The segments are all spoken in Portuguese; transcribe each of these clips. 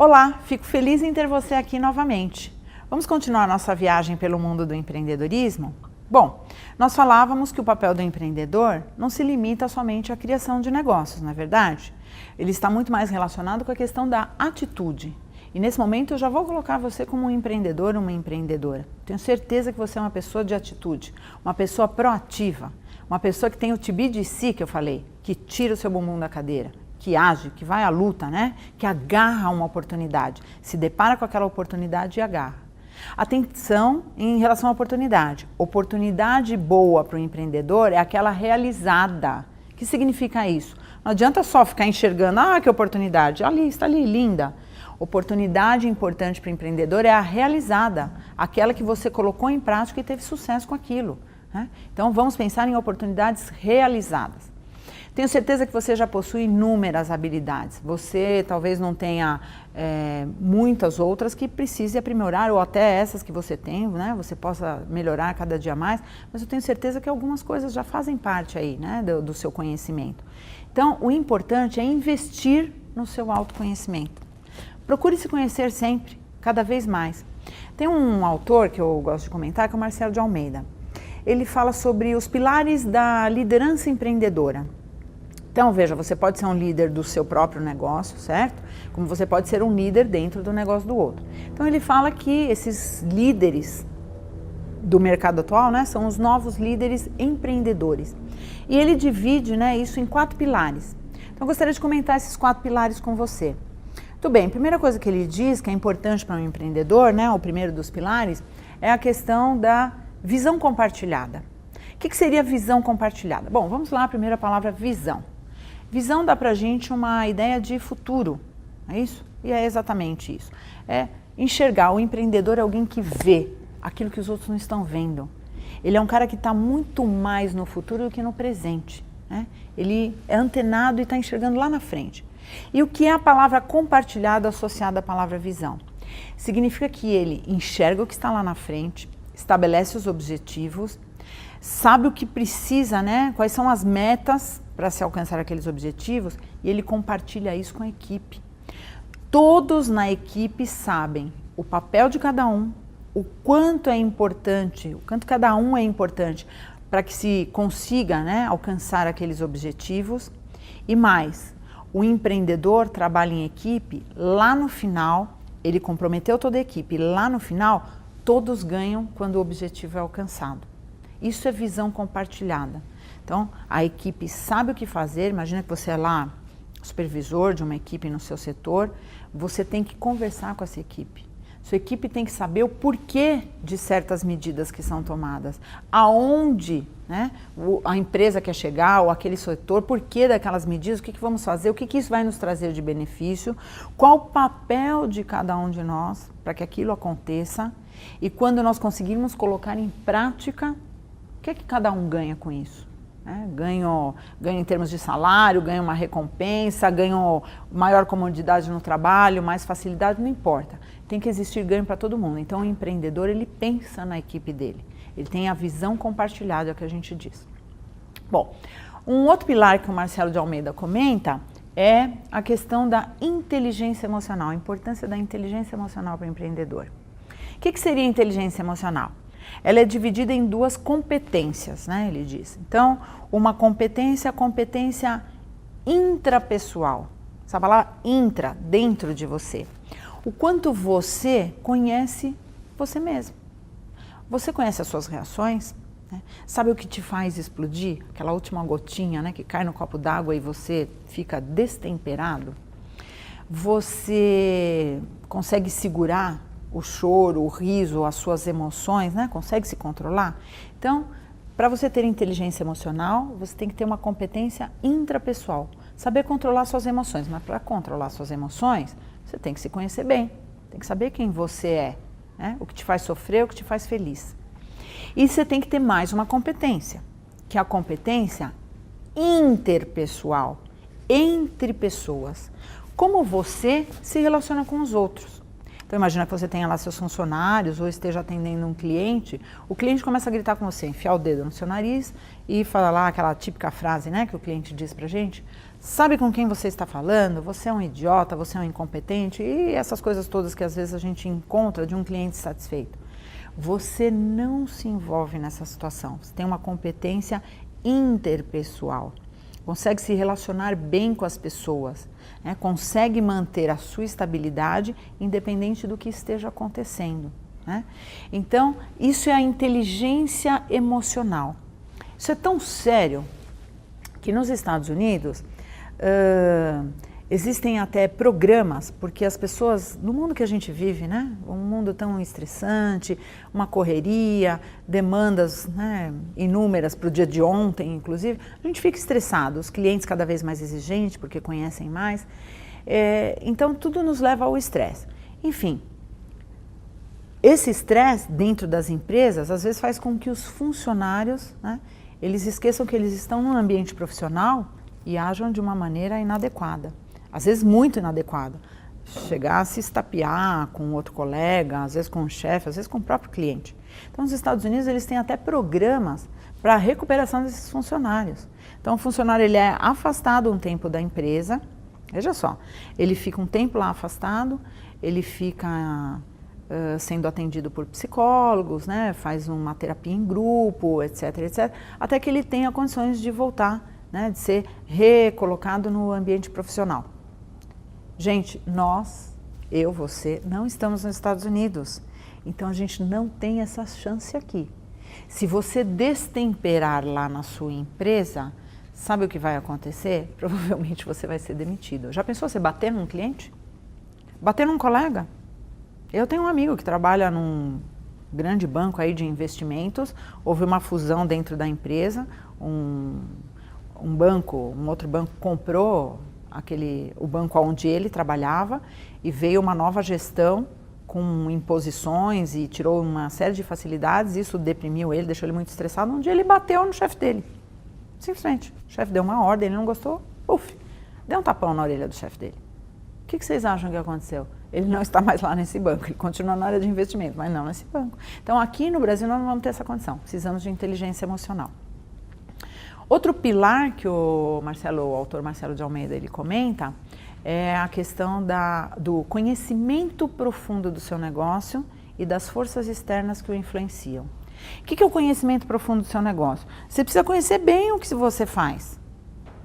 Olá, fico feliz em ter você aqui novamente. Vamos continuar nossa viagem pelo mundo do empreendedorismo? Bom, nós falávamos que o papel do empreendedor não se limita somente à criação de negócios, não é verdade? Ele está muito mais relacionado com a questão da atitude. E nesse momento eu já vou colocar você como um empreendedor, uma empreendedora. Tenho certeza que você é uma pessoa de atitude, uma pessoa proativa, uma pessoa que tem o TBI de si, que eu falei, que tira o seu bumbum da cadeira, que age, que vai à luta, né? Que agarra uma oportunidade, se depara com aquela oportunidade e agarra. Atenção em relação à oportunidade. Oportunidade boa para o empreendedor é aquela realizada. O que significa isso? Não adianta só ficar enxergando, que oportunidade, ali, está ali, linda. Oportunidade importante para o empreendedor é a realizada, aquela que você colocou em prática e teve sucesso com aquilo, né? Então vamos pensar em oportunidades realizadas. Tenho certeza que você já possui inúmeras habilidades. Você talvez não tenha muitas outras que precise aprimorar, ou até essas que você tem, né? Você possa melhorar cada dia mais, mas eu tenho certeza que algumas coisas já fazem parte aí, né? do seu conhecimento. Então, o importante é investir no seu autoconhecimento. Procure se conhecer sempre, cada vez mais. Tem um autor que eu gosto de comentar, que é o Marcelo de Almeida. Ele fala sobre os pilares da liderança empreendedora. Então, veja, você pode ser um líder do seu próprio negócio, certo? Como você pode ser um líder dentro do negócio do outro. Então, ele fala que esses líderes do mercado atual, né, são os novos líderes empreendedores. E ele divide, né, isso em 4 pilares. Então, eu gostaria de comentar esses 4 pilares com você. Muito bem, a primeira coisa que ele diz que é importante para um empreendedor, né, o primeiro dos pilares, é a questão da visão compartilhada. O que seria visão compartilhada? Bom, vamos lá, a primeira palavra, visão. Visão dá pra gente uma ideia de futuro, é isso? E é exatamente isso. É enxergar, o empreendedor é alguém que vê aquilo que os outros não estão vendo. Ele é um cara que está muito mais no futuro do que no presente, né? Ele é antenado e está enxergando lá na frente. E o que é a palavra compartilhada associada à palavra visão? Significa que ele enxerga o que está lá na frente, estabelece os objetivos, sabe o que precisa, né? Quais são as metas para se alcançar aqueles objetivos, e ele compartilha isso com a equipe. Todos na equipe sabem o papel de cada um, o quanto é importante, o quanto cada um é importante para que se consiga, né, alcançar aqueles objetivos. E mais, o empreendedor trabalha em equipe, lá no final, ele comprometeu toda a equipe, lá no final, todos ganham quando o objetivo é alcançado. Isso é visão compartilhada. Então, a equipe sabe o que fazer. Imagina que você é lá supervisor de uma equipe no seu setor, você tem que conversar com essa equipe. Sua equipe tem que saber o porquê de certas medidas que são tomadas, aonde, né, a empresa quer chegar, ou aquele setor, porquê daquelas medidas, o que vamos fazer, o que isso vai nos trazer de benefício, qual o papel de cada um de nós para que aquilo aconteça, e quando nós conseguirmos colocar em prática, o que cada um ganha com isso? Ganho em termos de salário, ganho uma recompensa, ganho maior comodidade no trabalho, mais facilidade, não importa. Tem que existir ganho para todo mundo. Então o empreendedor, ele pensa na equipe dele. Ele tem a visão compartilhada, é o que a gente diz. Bom, um outro pilar que o Marcelo de Almeida comenta é a questão da inteligência emocional, a importância da inteligência emocional para o empreendedor. O que seria inteligência emocional? Ela é dividida em 2 competências, né, ele diz. Então, uma competência, a competência intrapessoal. Essa palavra intra, dentro de você. O quanto você conhece você mesmo. Você conhece as suas reações? Né? Sabe o que te faz explodir? Aquela última gotinha, né, que cai no copo d'água e você fica destemperado? Você consegue segurar o choro, o riso, as suas emoções, né? Consegue se controlar? Então, para você ter inteligência emocional, você tem que ter uma competência intrapessoal, saber controlar suas emoções. Mas para controlar suas emoções, você tem que se conhecer bem, tem que saber quem você é, né? O que te faz sofrer, o que te faz feliz. E você tem que ter mais uma competência, que é a competência interpessoal, entre pessoas. Como você se relaciona com os outros. Então imagina que você tenha lá seus funcionários ou esteja atendendo um cliente, o cliente começa a gritar com você, enfiar o dedo no seu nariz e fala lá aquela típica frase, né, que o cliente diz pra gente, sabe com quem você está falando, você é um idiota, você é um incompetente e essas coisas todas que às vezes a gente encontra de um cliente satisfeito. Você não se envolve nessa situação, você tem uma competência interpessoal, consegue se relacionar bem com as pessoas, né? Consegue manter a sua estabilidade independente do que esteja acontecendo, né? Então, isso é a inteligência emocional. Isso é tão sério que nos Estados Unidos existem até programas, porque as pessoas, no mundo que a gente vive, né, um mundo tão estressante, uma correria, demandas, né, inúmeras para o dia de ontem, inclusive, a gente fica estressado, os clientes cada vez mais exigentes, porque conhecem mais, então tudo nos leva ao estresse. Enfim, esse estresse dentro das empresas, às vezes faz com que os funcionários, né, eles esqueçam que eles estão num ambiente profissional e ajam de uma maneira inadequada. Às vezes muito inadequada, chegar a se estapear com outro colega, às vezes com o chefe, às vezes com o próprio cliente. Então, nos Estados Unidos, eles têm até programas para a recuperação desses funcionários. Então, o funcionário ele é afastado um tempo da empresa, veja só, ele fica um tempo lá afastado, ele fica sendo atendido por psicólogos, né, faz uma terapia em grupo, etc, etc, até que ele tenha condições de voltar, né, de ser recolocado no ambiente profissional. Gente, você, não estamos nos Estados Unidos, então a gente não tem essa chance aqui. Se você destemperar lá na sua empresa, sabe o que vai acontecer? Provavelmente você vai ser demitido. Já pensou você bater num cliente? Bater num colega? Eu tenho um amigo que trabalha num grande banco aí de investimentos, houve uma fusão dentro da empresa, um outro banco comprou o banco onde ele trabalhava e veio uma nova gestão com imposições e tirou uma série de facilidades, isso deprimiu ele, deixou ele muito estressado. Um dia ele bateu no chefe dele, simplesmente. O chefe deu uma ordem, ele não gostou, deu um tapão na orelha do chefe dele. O que vocês acham que aconteceu? Ele não está mais lá nesse banco, ele continua na área de investimento, mas não nesse banco. Então aqui no Brasil nós não vamos ter essa condição, precisamos de inteligência emocional. Outro pilar que o autor Marcelo de Almeida, ele comenta é a questão do conhecimento profundo do seu negócio e das forças externas que o influenciam. O que é o conhecimento profundo do seu negócio? Você precisa conhecer bem o que você faz.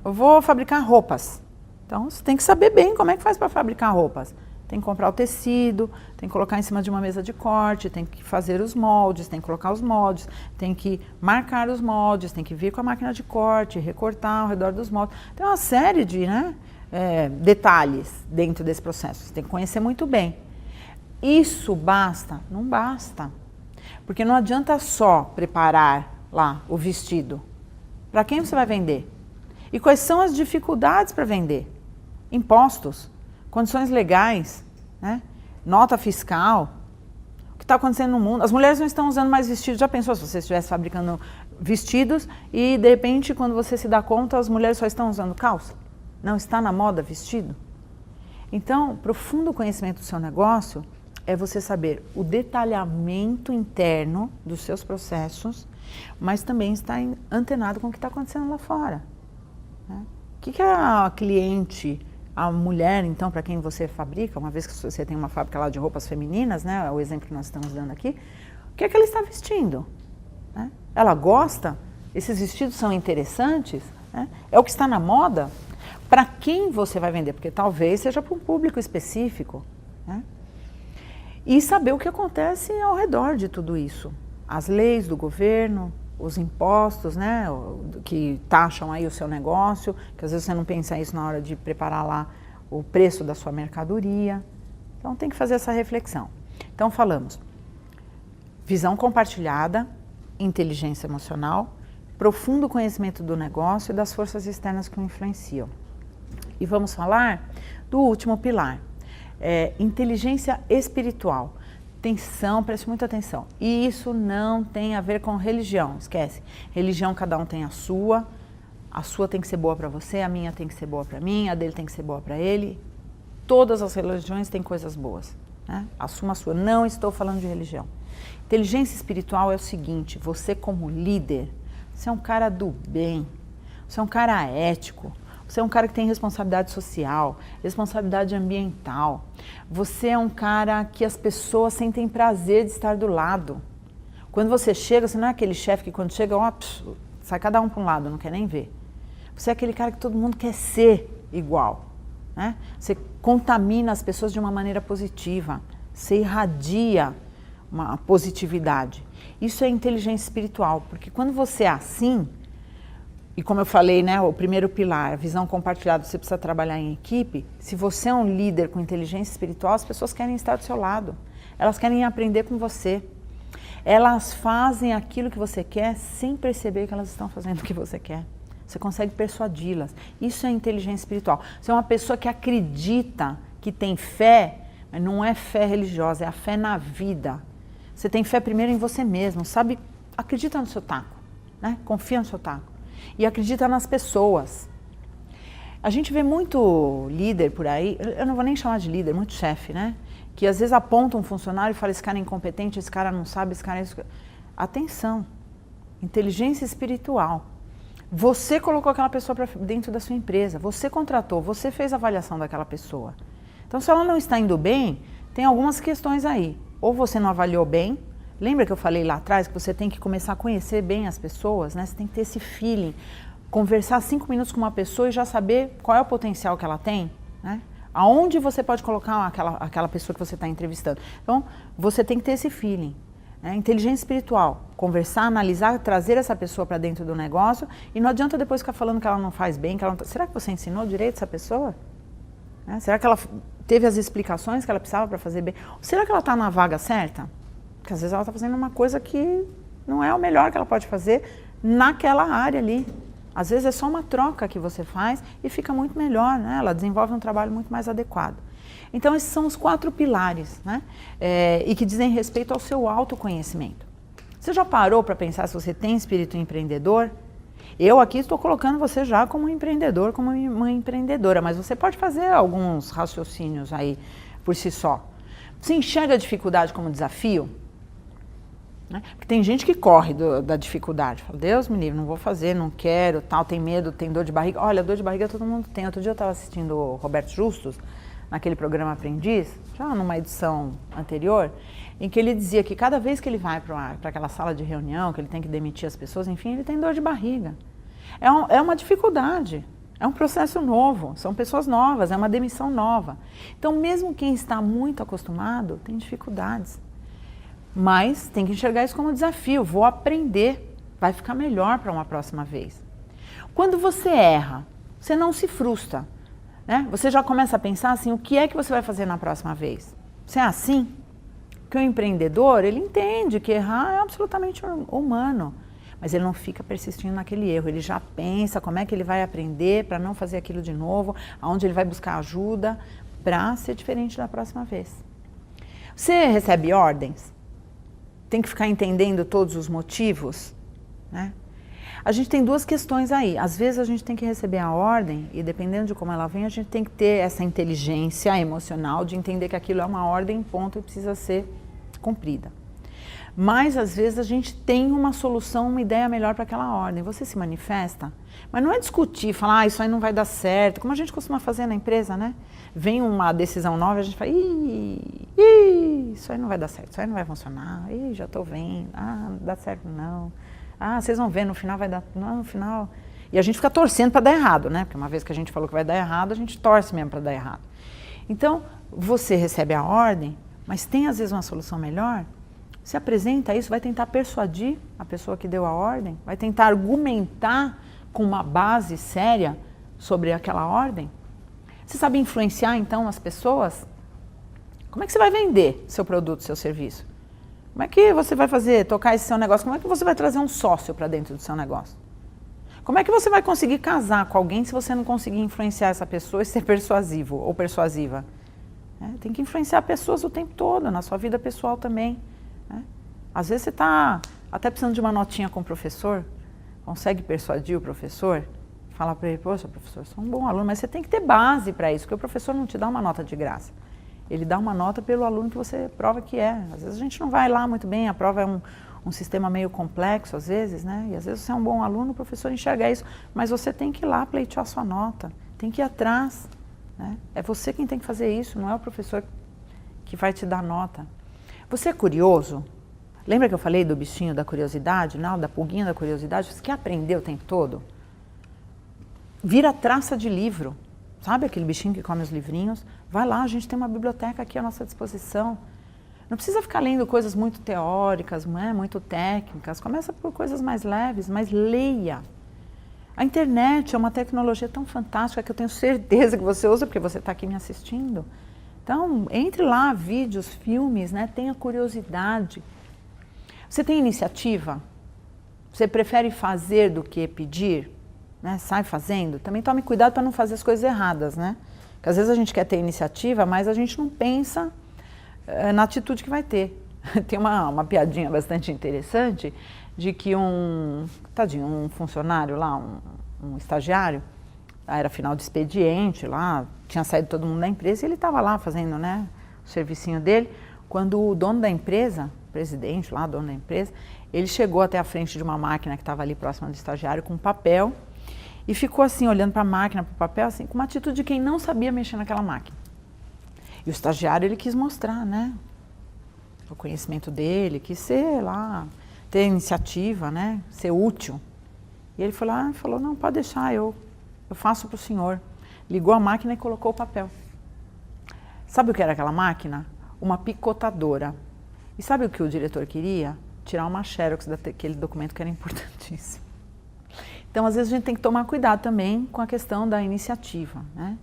Eu vou fabricar roupas, então você tem que saber bem como é que faz para fabricar roupas. Tem que comprar o tecido, tem que colocar em cima de uma mesa de corte, tem que fazer os moldes, tem que colocar os moldes, tem que marcar os moldes, tem que vir com a máquina de corte, recortar ao redor dos moldes. Tem uma série de detalhes dentro desse processo, você tem que conhecer muito bem. Isso basta? Não basta, porque não adianta só preparar lá o vestido. Para quem você vai vender? E quais são as dificuldades para vender? Impostos. Condições legais, né? Nota fiscal, o que está acontecendo no mundo. As mulheres não estão usando mais vestidos. Já pensou se você estivesse fabricando vestidos e de repente quando você se dá conta as mulheres só estão usando calça? Não está na moda vestido? Então, profundo conhecimento do seu negócio é você saber o detalhamento interno dos seus processos, mas também estar antenado com o que está acontecendo lá fora, né? O que a cliente... A mulher, então, para quem você fabrica, uma vez que você tem uma fábrica lá de roupas femininas, né, o exemplo que nós estamos dando aqui, o que é que ela está vestindo? Né? Ela gosta? Esses vestidos são interessantes? Né? É o que está na moda? Para quem você vai vender? Porque talvez seja para um público específico. Né? E saber o que acontece ao redor de tudo isso. As leis do governo, os impostos, né, que taxam aí o seu negócio, que às vezes você não pensa isso na hora de preparar lá o preço da sua mercadoria. Então tem que fazer essa reflexão. Então falamos visão compartilhada, inteligência emocional, profundo conhecimento do negócio e das forças externas que o influenciam. E vamos falar do último pilar, inteligência espiritual. Atenção, preste muita atenção. E isso não tem a ver com religião, esquece. Religião cada um tem a sua tem que ser boa para você, a minha tem que ser boa para mim, a dele tem que ser boa para ele. Todas as religiões têm coisas boas, né? Assuma a sua. Não estou falando de religião. Inteligência espiritual é o seguinte, você como líder, você é um cara do bem, você é um cara ético, Você é um cara que tem responsabilidade social, responsabilidade ambiental. Você é um cara que as pessoas sentem prazer de estar do lado. Quando você chega, você não é aquele chefe que quando chega, ó, sai cada um para um lado, não quer nem ver. Você é aquele cara que todo mundo quer ser igual, né? Você contamina as pessoas de uma maneira positiva, você irradia uma positividade. Isso é inteligência espiritual, porque quando você é assim, e como eu falei, né, o primeiro pilar, a visão compartilhada, você precisa trabalhar em equipe. Se você é um líder com inteligência espiritual, as pessoas querem estar do seu lado. Elas querem aprender com você. Elas fazem aquilo que você quer sem perceber que elas estão fazendo o que você quer. Você consegue persuadi-las. Isso é inteligência espiritual. Você é uma pessoa que acredita, que tem fé, mas não é fé religiosa, é a fé na vida. Você tem fé primeiro em você mesmo, sabe? Acredita no seu taco, né? Confia no seu taco. E acredita nas pessoas. A gente vê muito líder por aí, eu não vou nem chamar de líder, muito chefe, né? Que às vezes aponta um funcionário e fala, esse cara é incompetente, esse cara não sabe, esse cara é isso. Atenção, inteligência espiritual. Você colocou aquela pessoa para dentro da sua empresa, você contratou, você fez a avaliação daquela pessoa. Então, se ela não está indo bem, tem algumas questões aí. Ou você não avaliou bem. Lembra que eu falei lá atrás que você tem que começar a conhecer bem as pessoas, né? Você tem que ter esse feeling, conversar 5 minutos com uma pessoa e já saber qual é o potencial que ela tem, né? Aonde você pode colocar aquela pessoa que você está entrevistando. Então, você tem que ter esse feeling, né? Inteligência espiritual, conversar, analisar, trazer essa pessoa para dentro do negócio e não adianta depois ficar falando que ela não faz bem, que ela não... Será que você ensinou direito essa pessoa? Né? Será que ela teve as explicações que ela precisava para fazer bem? Ou será que ela está na vaga certa? Porque às vezes ela está fazendo uma coisa que não é o melhor que ela pode fazer naquela área ali. Às vezes é só uma troca que você faz e fica muito melhor, né? Ela desenvolve um trabalho muito mais adequado. Então esses são os 4 pilares, né? E que dizem respeito ao seu autoconhecimento. Você já parou para pensar se você tem espírito empreendedor? Eu aqui estou colocando você já como um empreendedor, como uma empreendedora, mas você pode fazer alguns raciocínios aí por si só. Você enxerga a dificuldade como desafio? Né? Porque tem gente que corre da dificuldade, fala, Deus me livre, não vou fazer, não quero, tal, tem medo, tem dor de barriga. Olha, dor de barriga todo mundo tem. Outro dia eu estava assistindo o Roberto Justus, naquele programa Aprendiz, já numa edição anterior, em que ele dizia que cada vez que ele vai para aquela sala de reunião, que ele tem que demitir as pessoas, enfim, ele tem dor de barriga. É uma dificuldade, é um processo novo, são pessoas novas, é uma demissão nova. Então, mesmo quem está muito acostumado tem dificuldades. Mas tem que enxergar isso como desafio, vou aprender, vai ficar melhor para uma próxima vez. Quando você erra, você não se frustra, né? Você já começa a pensar assim, o que é que você vai fazer na próxima vez? Você é assim? Porque o empreendedor, ele entende que errar é absolutamente humano, mas ele não fica persistindo naquele erro, ele já pensa como é que ele vai aprender para não fazer aquilo de novo, aonde ele vai buscar ajuda para ser diferente da próxima vez. Você recebe ordens? Tem que ficar entendendo todos os motivos, né? A gente tem 2 questões aí. Às vezes a gente tem que receber a ordem e dependendo de como ela vem, a gente tem que ter essa inteligência emocional de entender que aquilo é uma ordem, ponto, e precisa ser cumprida. Mas às vezes a gente tem uma solução, uma ideia melhor para aquela ordem. Você se manifesta, mas não é discutir, falar, isso aí não vai dar certo, como a gente costuma fazer na empresa, né? Vem uma decisão nova, a gente fala, isso aí não vai dar certo, isso aí não vai funcionar, já estou vendo, não dá certo não, vocês vão ver, no final vai dar, não, no final... E a gente fica torcendo para dar errado, né? Porque uma vez que a gente falou que vai dar errado, a gente torce mesmo para dar errado. Então, você recebe a ordem, mas tem às vezes uma solução melhor, se apresenta isso, vai tentar persuadir a pessoa que deu a ordem, vai tentar argumentar com uma base séria sobre aquela ordem. Você sabe influenciar, então, as pessoas? Como é que você vai vender seu produto, seu serviço? Como é que você vai tocar esse seu negócio? Como é que você vai trazer um sócio para dentro do seu negócio? Como é que você vai conseguir casar com alguém se você não conseguir influenciar essa pessoa e ser persuasivo ou persuasiva? Tem que influenciar pessoas o tempo todo, na sua vida pessoal também. Às vezes você está até precisando de uma notinha com o professor, consegue persuadir o professor? Falar para ele, poxa, professor, eu sou um bom aluno, mas você tem que ter base para isso, porque o professor não te dá uma nota de graça. Ele dá uma nota pelo aluno que você prova que é. Às vezes a gente não vai lá muito bem, a prova é um sistema meio complexo às vezes, né? E às vezes você é um bom aluno, o professor enxerga isso, mas você tem que ir lá pleitear a sua nota, tem que ir atrás, né? É você quem tem que fazer isso, não é o professor que vai te dar nota. Você é curioso? Lembra que eu falei do bichinho da curiosidade, não? Da pulguinha da curiosidade? Você quer aprender o tempo todo? Vira traça de livro. Sabe aquele bichinho que come os livrinhos? Vai lá, a gente tem uma biblioteca aqui à nossa disposição. Não precisa ficar lendo coisas muito teóricas, né, muito técnicas. Começa por coisas mais leves, mas leia. A internet é uma tecnologia tão fantástica que eu tenho certeza que você usa porque você está aqui me assistindo. Então, entre lá, vídeos, filmes, né, tenha curiosidade. Você tem iniciativa? Você prefere fazer do que pedir? Né? Sai fazendo? Também tome cuidado para não fazer as coisas erradas, né? Porque às vezes a gente quer ter iniciativa, mas a gente não pensa na atitude que vai ter. Tem uma piadinha bastante interessante de que um funcionário lá, um estagiário, era final de expediente lá, tinha saído todo mundo da empresa e ele estava lá fazendo, né, o servicinho dele, quando o dono da empresa, o presidente lá, dono da empresa, ele chegou até a frente de uma máquina que estava ali próxima do estagiário com um papel e ficou assim, olhando para a máquina, para o papel, assim, com uma atitude de quem não sabia mexer naquela máquina. E o estagiário, ele quis mostrar, né, o conhecimento dele, quis ser lá, ter iniciativa, né, ser útil. E ele foi lá e falou, não, pode deixar, eu faço para o senhor. Ligou a máquina e colocou o papel. Sabe o que era aquela máquina? Uma picotadora. E sabe o que o diretor queria? Tirar uma xerox daquele documento que era importantíssimo. Então, às vezes, a gente tem que tomar cuidado também com a questão da iniciativa, né?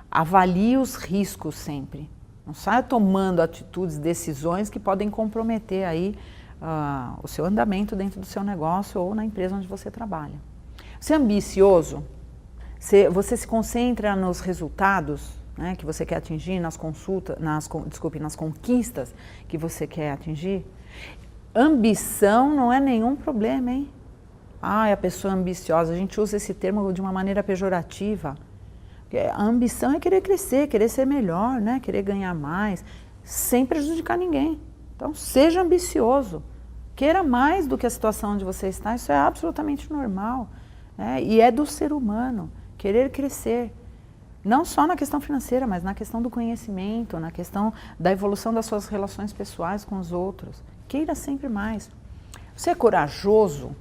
Avalie os riscos sempre. Não saia tomando atitudes, decisões que podem comprometer aí o seu andamento dentro do seu negócio ou na empresa onde você trabalha. Você é ambicioso? Você se concentra nos resultados, né, que você quer atingir, nas conquistas que você quer atingir? Ambição não é nenhum problema, hein? A pessoa ambiciosa, a gente usa esse termo de uma maneira pejorativa. A ambição é querer crescer, querer ser melhor, né? Querer ganhar mais, sem prejudicar ninguém. Então, seja ambicioso. Queira mais do que a situação onde você está, isso é absolutamente normal. Né? E é do ser humano, querer crescer. Não só na questão financeira, mas na questão do conhecimento, na questão da evolução das suas relações pessoais com os outros. Queira sempre mais. Você é corajoso?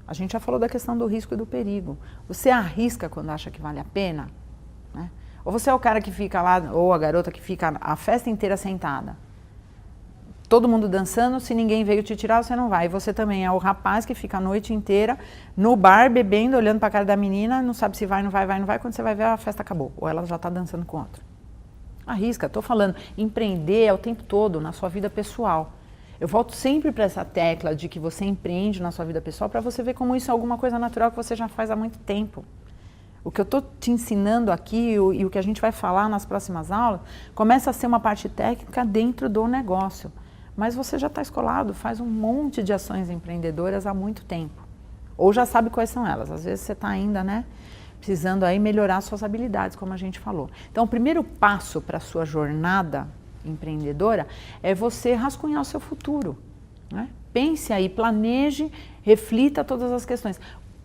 A gente já falou da questão do risco e do perigo. Você arrisca quando acha que vale a pena? Né? Ou você é o cara que fica lá, ou a garota que fica a festa inteira sentada? Todo mundo dançando, se ninguém veio te tirar, você não vai. E você também é o rapaz que fica a noite inteira no bar, bebendo, olhando para a cara da menina, não sabe se vai, não vai, quando você vai ver a festa acabou. Ou ela já está dançando com outro. Arrisca, estou falando, empreender é o tempo todo na sua vida pessoal. Eu volto sempre para essa tecla de que você empreende na sua vida pessoal para você ver como isso é alguma coisa natural que você já faz há muito tempo. O que eu estou te ensinando aqui e o que a gente vai falar nas próximas aulas começa a ser uma parte técnica dentro do negócio. Mas você já está escolado, faz um monte de ações empreendedoras há muito tempo. Ou já sabe quais são elas. Às vezes você está ainda, né, precisando aí melhorar suas habilidades, como a gente falou. Então, o primeiro passo para a sua jornada empreendedora é você rascunhar o seu futuro. Né? Pense aí, planeje, reflita todas as questões.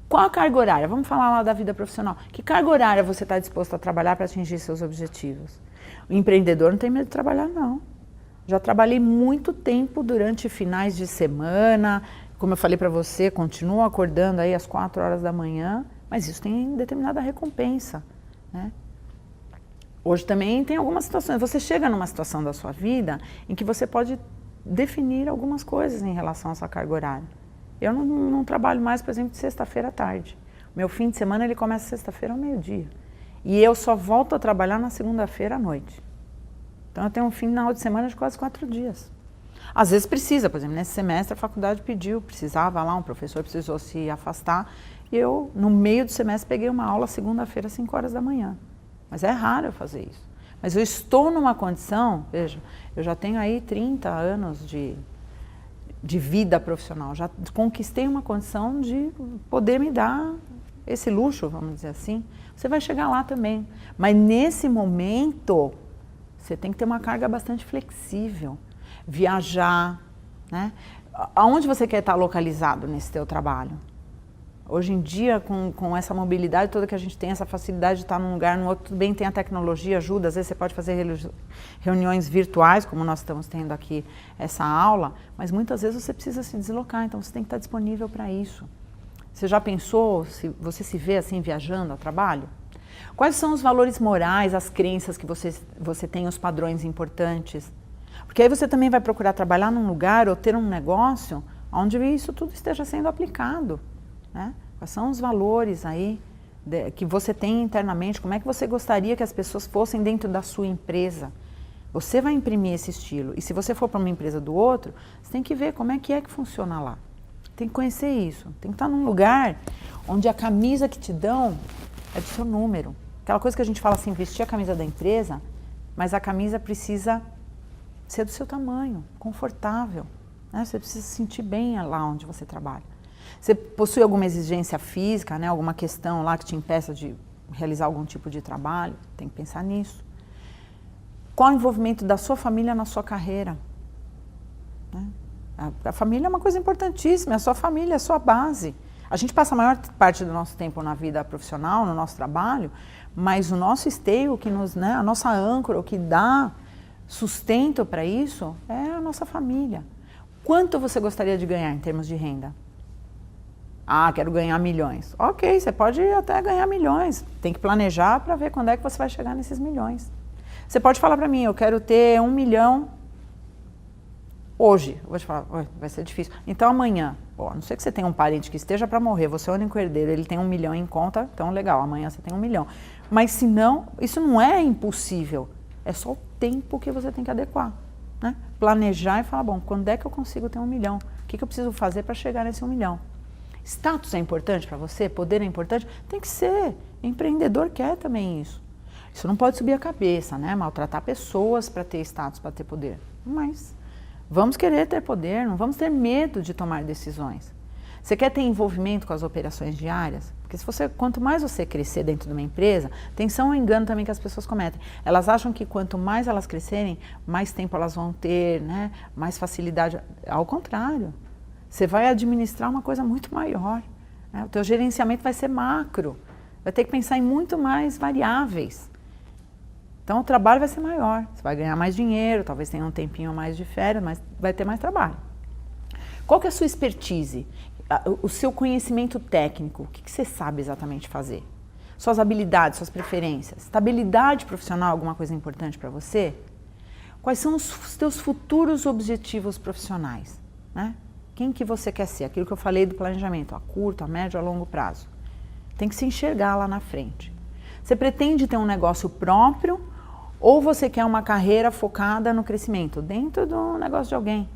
Qual a carga horária? Vamos falar lá da vida profissional. Que carga horária você está disposto a trabalhar para atingir seus objetivos? O empreendedor não tem medo de trabalhar, não. Já trabalhei muito tempo durante finais de semana, como eu falei para você, continuo acordando aí às 4 horas da manhã, mas isso tem determinada recompensa, né? Hoje também tem algumas situações, você chega numa situação da sua vida em que você pode definir algumas coisas em relação à sua carga horária. Eu não trabalho mais, por exemplo, de sexta-feira à tarde. Meu fim de semana ele começa sexta-feira ao meio-dia. E eu só volto a trabalhar na segunda-feira à noite. Então eu tenho um final de semana de quase 4 dias. Às vezes precisa, por exemplo, nesse semestre a faculdade precisava lá, um professor precisou se afastar. E eu, no meio do semestre, peguei uma aula segunda-feira às 5 horas da manhã. Mas é raro eu fazer isso. Mas eu estou numa condição, veja, eu já tenho aí 30 anos de vida profissional, já conquistei uma condição de poder me dar esse luxo, vamos dizer assim. Você vai chegar lá também. Mas nesse momento, Você tem que ter uma carga bastante flexível, viajar, né? Aonde você quer estar localizado nesse teu trabalho? Hoje em dia, com essa mobilidade toda que a gente tem, essa facilidade de estar num lugar, no outro, tudo bem, tem a tecnologia, ajuda, às vezes você pode fazer reuniões virtuais, como nós estamos tendo aqui essa aula, mas muitas vezes você precisa se deslocar, então você tem que estar disponível para isso. Você já pensou, se você se vê assim viajando ao trabalho? Quais são os valores morais, as crenças que você tem, os padrões importantes? Porque aí você também vai procurar trabalhar num lugar ou ter um negócio onde isso tudo esteja sendo aplicado, né? Quais são os valores aí que você tem internamente? Como é que você gostaria que as pessoas fossem dentro da sua empresa? Você vai imprimir esse estilo. E se você for para uma empresa do outro, você tem que ver como é que funciona lá. Tem que conhecer isso. Tem que estar num lugar onde a camisa que te dão é do seu número. Aquela coisa que a gente fala assim, vestir a camisa da empresa, mas a camisa precisa ser do seu tamanho, confortável, né? Você precisa se sentir bem lá onde você trabalha. Você possui alguma exigência física, né? Alguma questão lá que te impeça de realizar algum tipo de trabalho? Tem que pensar nisso. Qual o envolvimento da sua família na sua carreira? Né? A família é uma coisa importantíssima, a sua família é a sua base. A gente passa a maior parte do nosso tempo na vida profissional, no nosso trabalho, mas o nosso esteio, que nos, né, a nossa âncora, o que dá sustento para isso, é a nossa família. Quanto você gostaria de ganhar em termos de renda? Ah, quero ganhar milhões. Ok, você pode até ganhar milhões. Tem que planejar para ver quando é que você vai chegar nesses milhões. Você pode falar para mim, eu quero ter 1 milhão hoje. Eu vou te falar, vai ser difícil. Então amanhã, a não ser que você tenha um parente que esteja para morrer, você é o único herdeiro, ele tem 1 milhão em conta, então legal, amanhã você tem 1 milhão. Mas se não, isso não é impossível. É só o tempo que você tem que adequar, né? Planejar e falar, bom, quando é que eu consigo ter 1 milhão? O que eu preciso fazer para chegar nesse 1 milhão? Status é importante para você? Poder é importante? Tem que ser. Empreendedor quer também isso. Isso não pode subir a cabeça, né? Maltratar pessoas para ter status, para ter poder. Mas vamos querer ter poder, não vamos ter medo de tomar decisões. Você quer ter envolvimento com as operações diárias? Porque quanto mais você crescer dentro de uma empresa, atenção ao engano também que as pessoas cometem. Elas acham que quanto mais elas crescerem, mais tempo elas vão ter, né? Mais facilidade. Ao contrário, você vai administrar uma coisa muito maior, né? O teu gerenciamento vai ser macro, vai ter que pensar em muito mais variáveis. Então o trabalho vai ser maior, você vai ganhar mais dinheiro, talvez tenha um tempinho mais de férias, mas vai ter mais trabalho. Qual que é a sua expertise? O seu conhecimento técnico, o que você sabe exatamente fazer? Suas habilidades, suas preferências. Estabilidade profissional, alguma coisa importante para você? Quais são os teus futuros objetivos profissionais, né? Quem que você quer ser? Aquilo que eu falei do planejamento, a curto, a médio, a longo prazo. Tem que se enxergar lá na frente. Você pretende ter um negócio próprio ou você quer uma carreira focada no crescimento dentro do negócio de alguém?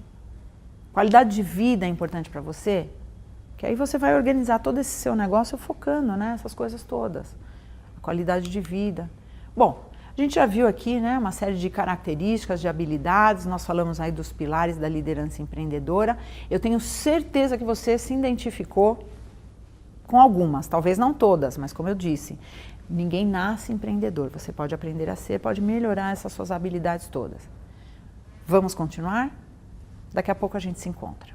Qualidade de vida é importante para você? Que aí você vai organizar todo esse seu negócio focando, né, essas coisas todas. A qualidade de vida. Bom, a gente já viu aqui, né, uma série de características, de habilidades, nós falamos aí dos pilares da liderança empreendedora. Eu tenho certeza que você se identificou com algumas, talvez não todas, mas como eu disse, ninguém nasce empreendedor. Você pode aprender a ser, pode melhorar essas suas habilidades todas. Vamos continuar? Daqui a pouco a gente se encontra.